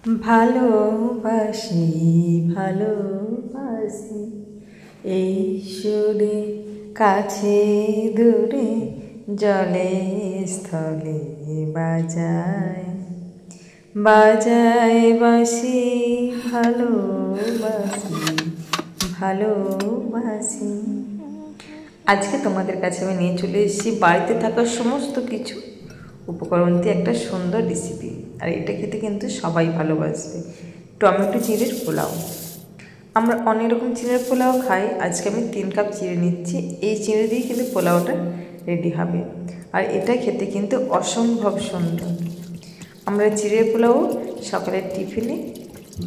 ভালোবাসি ভালোবাসি এই সুরে কাছে দূরে জলে স্থলে বাজায় বাজায় বাঁশি ভালোবাসি ভালোবাসি। আজকে তোমাদের কাছে আমি নিয়ে চলে এসেছি বাড়িতে থাকা সমস্ত কিছু উপকরণ দিয়ে একটা সুন্দর রেসিপি। আর এটা খেতে কিন্তু সবাই ভালোবাসবে, টমেটো চিড়ের পোলাও। আমরা অনেক রকম চিড়ের পোলাও খাই, আজকে আমি 3 কাপ চিড়ে নিচ্ছি। এই চিড়ে দিয়ে কিন্তু পোলাওটা রেডি হবে, আর এটা খেতে কিন্তু অসম্ভব সুন্দর। আমরা চিড়ের পোলাও সকালের টিফিনে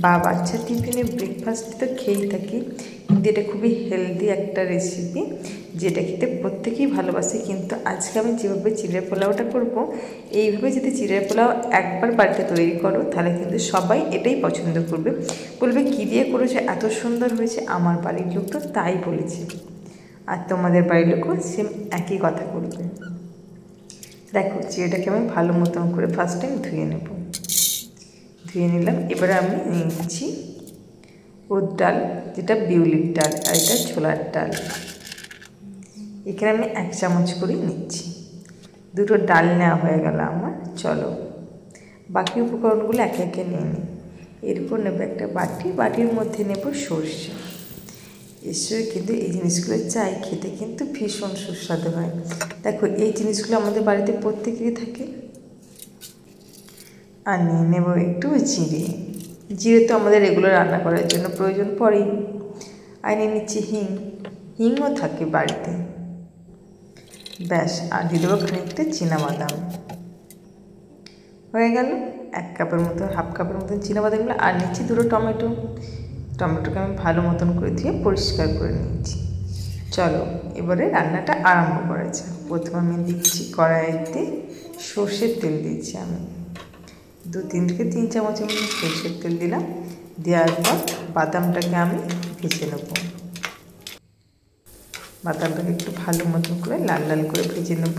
বা বাচ্চার টিফিনে ব্রেকফাস্টে তো খেয়েই থাকি, কিন্তু এটা খুবই হেলদি একটা রেসিপি যেটা খেতে প্রত্যেকেই ভালোবাসে। কিন্তু আজকে আমি যেভাবে চিড়ের পোলাওটা করব, এইভাবে যদি চিড়ের পোলাও একবার বাড়িতে তৈরি করো তাহলে কিন্তু সবাই এটাই পছন্দ করবে, বলবে কী দিয়ে করেছে, এত সুন্দর হয়েছে। আমার বাড়ির লোক তো তাই বলেছে, আর তোমাদের বাড়ির লোকও সেম একই কথা বলবে। দেখো চিড়েটাকে আমি ভালো মতন করে ফার্স্ট টাইম ধুয়ে নেব। ধুয়ে নিলাম। এবারে আমি নিচ্ছি উড়দ ডাল, যেটা বিউলির ডাল, আর এটা ছোলার ডাল। এখানে আমি 1 চামচ করেই নিচ্ছি। দুটো ডাল নেওয়া হয়ে গেল আমার। চলো বাকি উপকরণগুলো একে একে নিয়ে নিই। এরপর নেব একটা বাটি, বাটির মধ্যে নেব সর্ষে। ঈশ্বর কিন্তু এই জিনিসগুলো চাই, খেতে কিন্তু ভীষণ সুস্বাদু হয়। দেখো এই জিনিসগুলো আমাদের বাড়িতে প্রত্যেকেরই থাকে। আর নিয়ে নেব একটু জিরে। জিরে তো আমাদের রেগুলার রান্না করার জন্য প্রয়োজন পড়েই। আর নিয়ে নিচ্ছি হিং, হিংও থাকে বাড়িতে। ব্যাস, আর দিয়ে দেবো খানিকটা চীনাবাদাম। হয়ে গেল 1 কাপের মতো, হাফ কাপের মতন চীনাবাদামগুলো। আর নিচ্ছি 2টো টমেটো। টমেটোকে আমি ভালো মতন করে ধুয়ে পরিষ্কার করে নিয়েছি। চলো এবারে রান্নাটা আরম্ভ করা যাক। প্রথমে আমি দিচ্ছি কড়াইতে সর্ষের তেল দিয়েছি আমি 2-3 থেকে 3 চামচের মতো সর্ষের তেল দিলাম। দেওয়ার পর বাদামটাকে আমি ভেজে নেব। বাদামটাকে একটু ভালো মতন করে লাল লাল করে ভেজে নেব।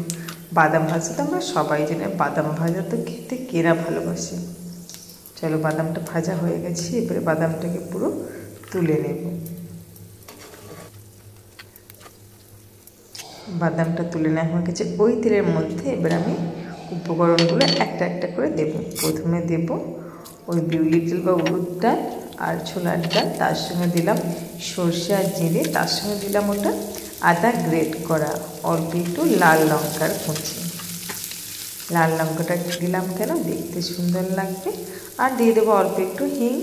বাদাম ভাজা তো আমরা সবাই জানি, বাদাম ভাজা তো খেতে কেনা ভালোবাসে। চলো বাদামটা ভাজা হয়ে গেছে, এবারে বাদামটাকে পুরো তুলে নেব। বাদামটা তুলে নেওয়া হয়ে গেছে। ওই তেলের মধ্যে এবার আমি উপকরণগুলো একটা একটা করে দেব। প্রথমে দেব ওই বিউলির ডাল বা উড়দ ডাল আর ছোলার ডাল, তার সঙ্গে দিলাম সর্ষে আর জিরে, তার সঙ্গে দিলাম ওটা আদা গ্রেট করা, অল্প একটু লাল লঙ্কার কুচি। লাল লঙ্কাটা দিলাম কেন, দেখতে সুন্দর লাগবে। আর দিয়ে দেবো অল্প একটু হিং।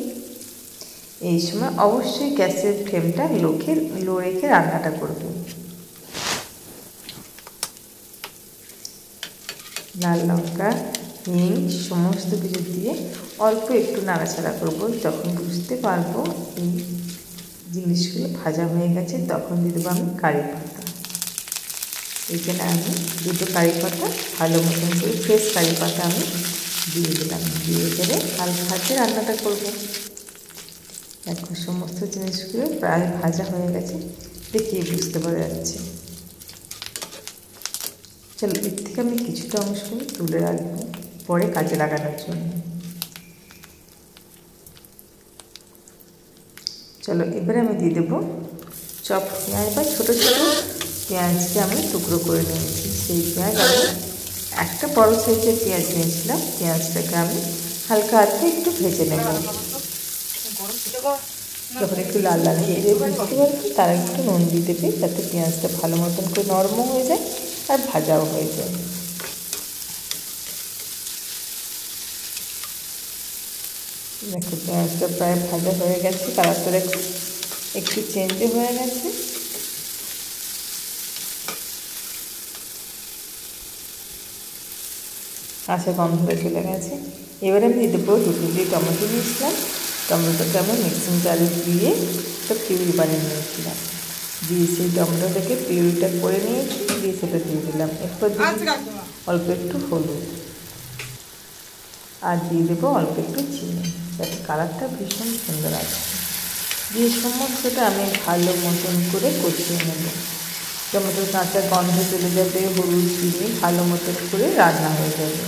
এই সময় অবশ্যই গ্যাসের ফ্লেমটা লো রেখে রান্নাটা করবে। লাল লঙ্কা, হিং সমস্ত কিছু দিয়ে অল্প একটু নাড়াচাড়া করবো। যখন বুঝতে পারবো এই জিনিসগুলো ভাজা হয়ে গেছে, তখন দিয়ে দেবো আমি কারি পাতা। এখানে আমি 2টো কারি পাতা ভালো মতন করে ফ্রেশ কারি পাতা আমি দিয়ে দিলাম। দিয়ে এবারে হালকা হাতে রান্নাটা করবো। দেখো সমস্ত জিনিসগুলো প্রায় ভাজা হয়ে গেছে, দেখিয়ে বুঝতে পারা যাচ্ছে। চলো এর থেকে আমি কিছুটা অংশ তুলে রাখবো পরে কাজে লাগানোর জন্য। চলো এবারে আমি দিয়ে দেবো চপ পেঁয়াজ বা ছোটো ছোটো পেঁয়াজকে আমি টুকরো করে নিয়েছি। সেই পেঁয়াজ আমি একটা বড় সাইজের পেঁয়াজ নিয়েছিলাম। পেঁয়াজটাকে আমি হালকা হাতে একটু ভেজে নেব। যখন একটু লাল লাল হয়ে যায় বুঝতে পারছি, তারা একটু নুন দিয়ে দেবে যাতে পেঁয়াজটা ভালো মতন করে নরমও হয়ে যায় আর ভাজাও হয়ে যায়। দেখো পেঁয়াজটা প্রায় ভাজা হয়ে গেছে, কালারটা দেখো একটু চেঞ্জও হয়ে গেছে। কাঁচা গন্ধটা চলে গেছে। এবারে আমি দিয়ে দেবো 2 টেবিল টমেটো নিয়েছিলাম। টমেটোটাকে আমি মিক্সিং জারে দিয়ে একটা পিউরি বানিয়ে নিয়েছিলাম। দিয়ে সেই টমেটোটাকে পিউরিটা করে নিয়েছি, দিয়ে সেটা দিয়ে দিলাম। এরপর অল্প একটু হলুদ, আর দিয়ে দেবো অল্প একটু চিনি, যাতে কালারটা ভীষণ সুন্দর আসে। দিয়ে সমস্তটা আমি ভালো মতন করে কষিয়ে নেব। টমেটোর কাঁচা গন্ধ চলে যাবে, হলুদ চিনি ভালো মতন করে রান্না হয়ে যাবে।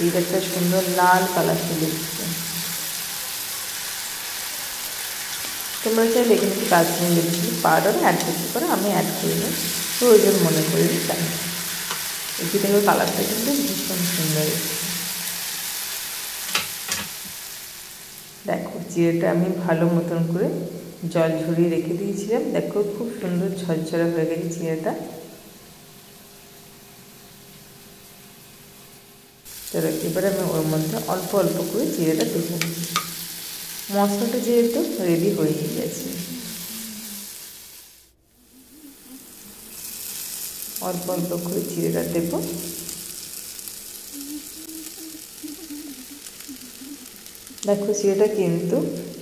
এই একটা সুন্দর লাল কালার চলে এসছে। তোমরা চাইলে এখানে একটু Kashmiri red chilli powder add করতে পারো, আমি অ্যাড করিনি, প্রয়োজন মনে করিনি তাই। এটি দেখো কালারটা কিন্তু ভীষণ সুন্দর এসেছে। দেখো চিড়েটা আমি ভালো মতন করে জল ঝরিয়ে রেখে দিয়েছিলাম, দেখো খুব সুন্দর ঝরঝরে হয়ে গেছে চিড়েটা। চলো এবারে আমি ওর মধ্যে অল্প অল্প করে চিড়েটা দেবো। মশলাটা যেহেতু রেডি হয়ে গেছে, অল্প অল্প করে চিড়েটা দেবো। দেখো চিড়েটা কিন্তু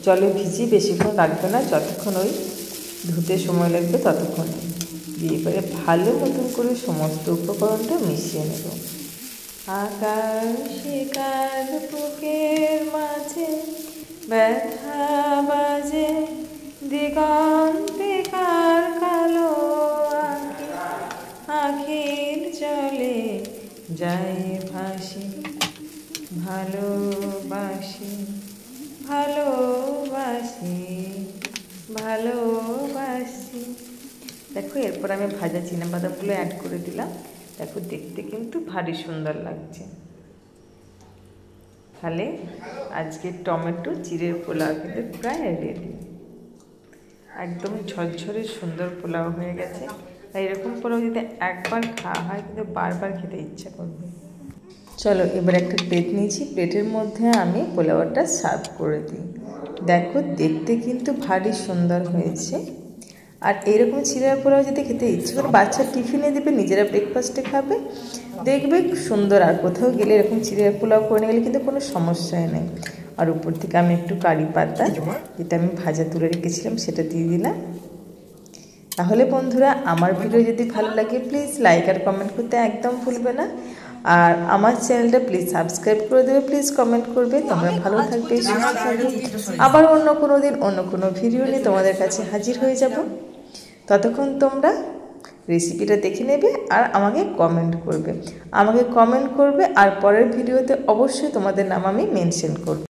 জলে ভিজিয়ে বেশিক্ষণ রাখবে না, যতক্ষণ ওই ধুতে সময় লাগবে ততক্ষণ। দিয়ে এবারে ভালো মতন করে সমস্ত উপকরণটা মিশিয়ে নেব। আকাশে কার বুকের মাঝে ব্যথা বাজে, দিগন্তে কার কালো আখির জলে যায় ভাসি, ভালোবাসি ভালোবাসি ভালোবাসি। দেখো এরপর আমি ভাজা চিনাবাদামগুলো অ্যাড করে দিলাম। দেখো দেখতে কিন্তু ভারী সুন্দর লাগছে। তাহলে আজকে টমেটো চিড়ের পোলাও কিন্তু প্রায় রেডি। একদম ঝরঝরে সুন্দর পোলাও হয়ে গেছে। তাই এরকম পোলাও যদি একবার খাওয়া হয় কিন্তু বারবার খেতে ইচ্ছা করবে। চলো এবার একটা প্লেট নিয়েছি, প্লেটের মধ্যে আমি পোলাওটা সার্ভ করে দিই। দেখো দেখতে কিন্তু ভারী সুন্দর হয়েছে। আর এইরকম চিড়ের পোলাও যদি খেতে ইচ্ছে করে বাচ্চা টিফিনে দেবে, নিজেরা ব্রেকফাস্টে খাবে, দেখবে সুন্দর। আর কোথাও গেলে এরকম চিড়ের পোলাও করে গেলে কিন্তু কোনো সমস্যাই নেই। আর উপর থেকে আমি একটু কারি পাতা, যেটা আমি ভাজা তুলে রেখেছিলাম, সেটা দিয়ে দিলাম। তাহলে বন্ধুরা আমার ভিডিও যদি ভালো লাগে প্লিজ লাইক আর কমেন্ট করতে একদম ভুলবে না। আর আমার চ্যানেলটা প্লিজ সাবস্ক্রাইব করে দেবে, প্লিজ কমেন্ট করবে। তোমরা ভালো থাকবে, সুস্থ থাকবে। আবার অন্য কোনো দিন অন্য কোনো ভিডিও নিয়ে তোমাদের কাছে হাজির হয়ে যাব। ততক্ষণ তোমরা রেসিপিটা দেখে নেবে আর আমাকে কমেন্ট করবে। আর পরের ভিডিওতে অবশ্যই তোমাদের নাম আমি মেনশন করব।